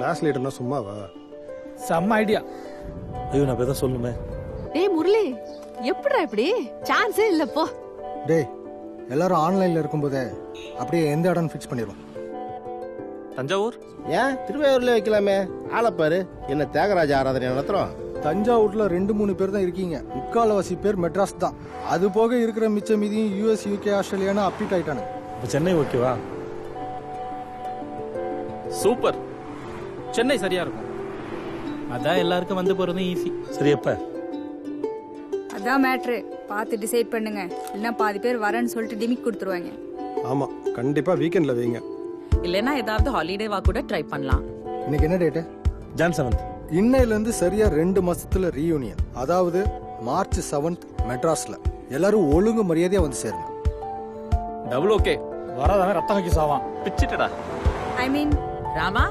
Class லீடர்னா சும்மாவா? செம்ம idea. ஐயோ நான் பேச சொல்லுமே. டேய் முரளி, எப்படிடா இப்படி? சான்ஸே இல்ல போ. டேய் எல்லாரும் ஆன்லைன்ல இருக்கும்போதே அப்படியே எந்த இடம் ஃபிக்ஸ் பண்ணிடுவோம். தஞ்சாவூர் ஏன் திருவையூர்ல வைக்கலாமே? ஆளப்பாரு, என்ன தியாகராஜ ஆராதனை நடத்துறோம். தஞ்சாவூர்ல 2-3 பேர் தான் இருக்கீங்க. முக்கால்வாசி பேர் மெட்ராஸ் தான். அது போக இருக்கிற மிச்ச மீதியும் US, UK, ஆஸ்திரேலியான்னு அப்டேட் ஆயிட்டானு. இப்போ சென்னை ஓகேவா? சூப்பர். சென்னை சரியா இருக்கும். அதான் எல்லாருக்கும் வந்து போறதும் ஈஸி. சரி எப்ப? அதான் மேட்ரு. பார்த்து டிசைட் பண்ணுங்க, இல்லைன்னா பாதி பேர் வரேன்னு சொல்லிட்டு டிமிக் கொடுத்துருவாங்க. ஆமா, கண்டிப்பா வீக்கெண்ட்ல வைங்க. இல்லனா ஏதாவது ஹாலிடேவா கூட ட்ரை பண்ணலாம். இன்னைக்கு என்ன டேட்டு? John 7th. இன்னையில இருந்து சரியா 2 மாசத்துல ரீயூனியன். அதாவது March 7th மெட்ராஸ்ல. எல்லாரும் ஒழுங்கு மரியாதையா வந்து சேருங்க. Double okay. வரதான் ரத்தம் வைக்க சாவான். பிச்சிட்டடா. ஐ மீன் ராமா